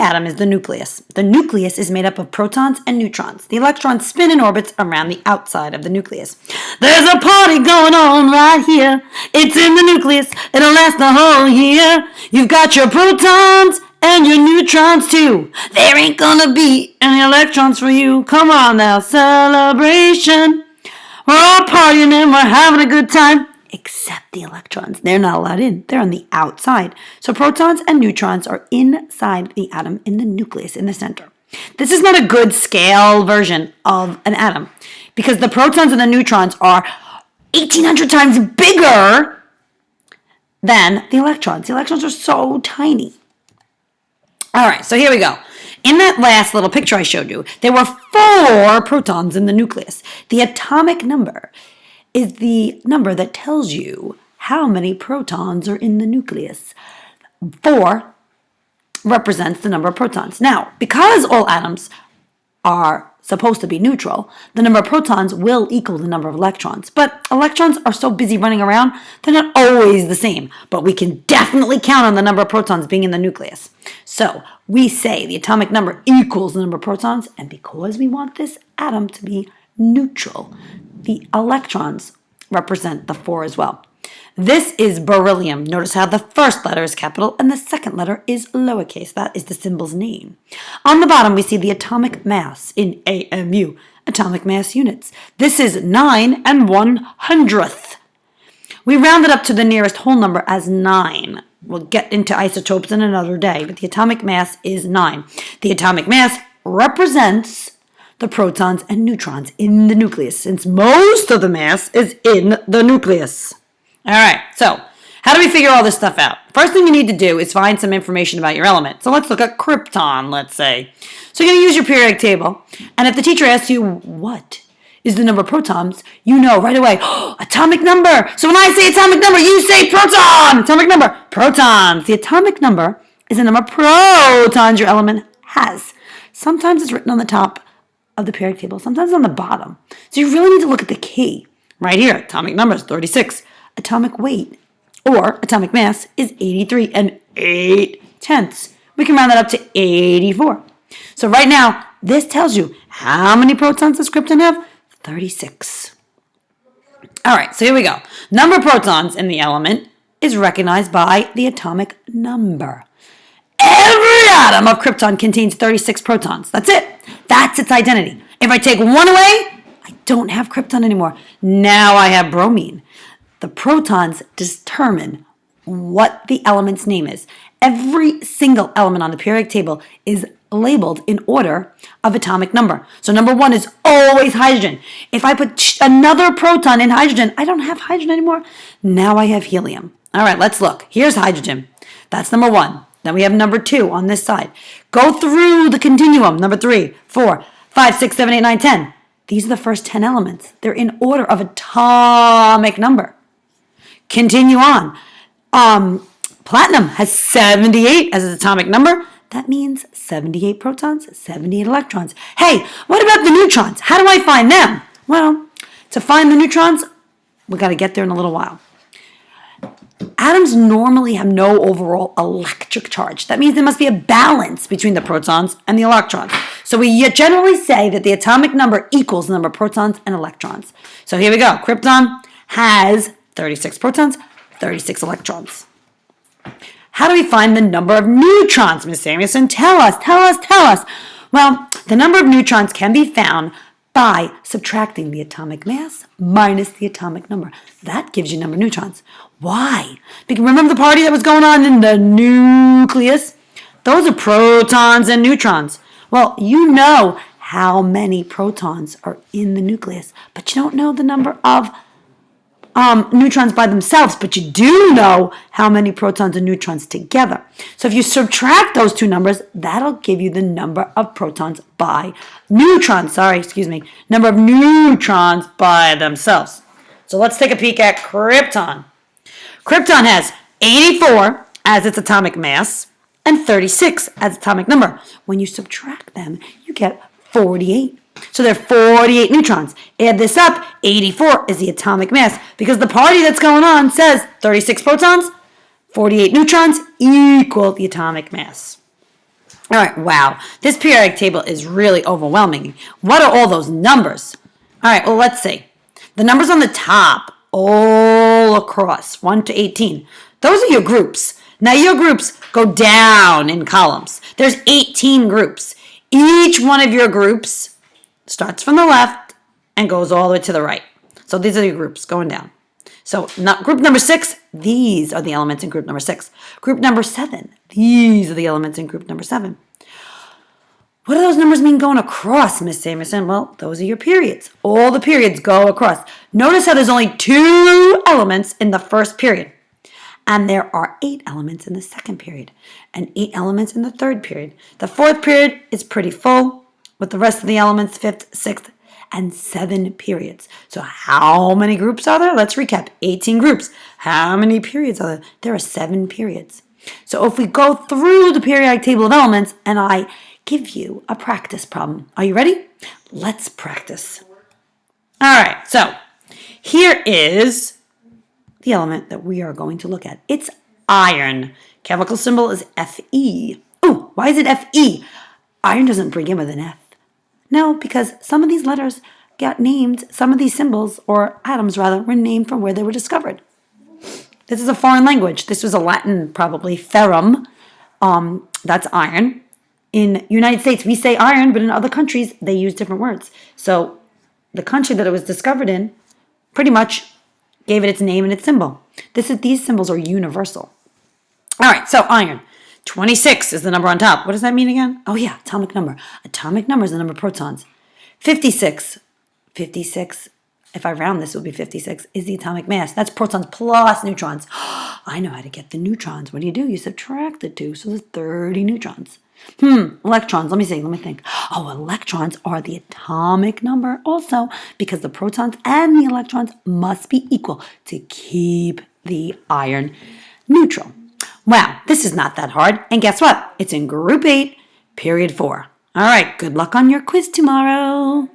atom is the nucleus. The nucleus is made up of protons and neutrons. The electrons spin in orbits around the outside of the nucleus. There's a party going on right here. It's in the nucleus. It'll last the whole year. You've got your protons and your neutrons too. There ain't gonna be any electrons for you. Come on now, celebration. We're all partying and we're having a good time. Except the electrons. They're not allowed in. They're on the outside. So protons and neutrons are inside the atom in the nucleus in the center. This is not a good scale version of an atom because the protons and the neutrons are 1,800 times bigger than the electrons. The electrons are so tiny. All right, so here we go. In that last little picture I showed you, there were 4 protons in the nucleus. The atomic number is the number that tells you how many protons are in the nucleus. 4 represents the number of protons. Now, because all atoms are supposed to be neutral, the number of protons will equal the number of electrons. But electrons are so busy running around, they're not always the same. But we can definitely count on the number of protons being in the nucleus. So we say the atomic number equals the number of protons, and because we want this atom to be neutral, the electrons represent the 4 as well. This is beryllium. Notice how the first letter is capital and the second letter is lowercase. That is the symbol's name. On the bottom, we see the atomic mass in AMU, atomic mass units. This is 9 1/100th. We round it up to the nearest whole number as 9. We'll get into isotopes in another day, but the atomic mass is 9. The atomic mass represents the protons and neutrons in the nucleus, since most of the mass is in the nucleus. All right, so how do we figure all this stuff out? First thing you need to do is find some information about your element. So let's look at krypton, let's say. So you're going to use your periodic table, and if the teacher asks you, what is the number of protons, you know right away, atomic number. So when I say atomic number, you say proton. Atomic number, protons. The atomic number is the number of protons your element has. Sometimes it's written on the top of the periodic table, sometimes on the bottom. So you really need to look at the key. Right here, atomic number is 36. Atomic weight, or atomic mass, is 83 8/10. We can round that up to 84. So right now, this tells you how many protons does krypton have? 36. All right, so here we go. Number of protons in the element is recognized by the atomic number. Every atom of krypton contains 36 protons. That's it. That's its identity. If I take one away, I don't have krypton anymore. Now I have bromine. The protons determine what the element's name is. Every single element on the periodic table is labeled in order of atomic number. So number 1 is always hydrogen. If I put another proton in hydrogen, I don't have hydrogen anymore. Now I have helium. All right, let's look. Here's hydrogen. That's number 1. Then we have number 2 on this side. Go through the continuum. Number 3, 4, 5, 6, 7, 8, 9, 10. These are the first 10 elements. They're in order of atomic number. Continue on. Platinum has 78 as its atomic number. That means 78 protons, 78 electrons. Hey, what about the neutrons? How do I find them? Well, to find the neutrons, we got to get there in a little while. Atoms normally have no overall electric charge. That means there must be a balance between the protons and the electrons. So we generally say that the atomic number equals the number of protons and electrons. So here we go. Krypton has 36 protons, 36 electrons. How do we find the number of neutrons, Miss Samuelson? Tell us. Well, the number of neutrons can be found by subtracting the atomic mass minus the atomic number. That gives you number of neutrons. Why? Because remember the party that was going on in the nucleus? Those are protons and neutrons. Well, you know how many protons are in the nucleus, but you don't know the number of neutrons by themselves, but you do know how many protons and neutrons together. So if you subtract those two numbers, that'll give you the number of protons by neutrons. Number of neutrons by themselves. So let's take a peek at krypton. Krypton has 84 as its atomic mass and 36 as atomic number. When you subtract them, you get 48. So there are 48 neutrons. Add this up, 84 is the atomic mass, because the party that's going on says 36 protons, 48 neutrons equal the atomic mass. All right, wow. This periodic table is really overwhelming. What are all those numbers? All right, well, let's see. The numbers on the top, all across, 1 to 18, those are your groups. Now, your groups go down in columns. There's 18 groups. Each one of your groups starts from the left and goes all the way to the right. So these are your groups going down. So group number 6, these are the elements in group number 6. Group number 7, these are the elements in group number 7. What do those numbers mean going across, Miss Samerson? Well, those are your periods. All the periods go across. Notice how there's only 2 elements in the first period. And there are 8 elements in the second period. And 8 elements in the third period. The fourth period is pretty full with the rest of the elements, 5th, 6th, and 7 periods. So how many groups are there? Let's recap. 18 groups. How many periods are there? There are 7 periods. So if we go through the periodic table of elements and I give you a practice problem. Are you ready? Let's practice. All right, so here is the element that we are going to look at. It's iron. Chemical symbol is Fe. Oh, why is it Fe? Iron doesn't begin with an F. No, because some of these letters got named, some of these symbols, or atoms rather, were named from where they were discovered. This is a foreign language. This was a Latin, probably, ferrum. That's iron. In United States, we say iron, but in other countries, they use different words. So the country that it was discovered in pretty much gave it its name and its symbol. These symbols are universal. All right, so iron. 26 is the number on top. What does that mean again? Oh, yeah, atomic number. Atomic number is the number of protons. 56, if I round this, it would be 56, is the atomic mass. That's protons plus neutrons. I know how to get the neutrons. What do? You subtract the 2, so there's 30 neutrons. Electrons, let me think. Oh, electrons are the atomic number also because the protons and the electrons must be equal to keep the iron neutral. Wow, this is not that hard. And guess what? It's in group 8, period 4. All right, good luck on your quiz tomorrow.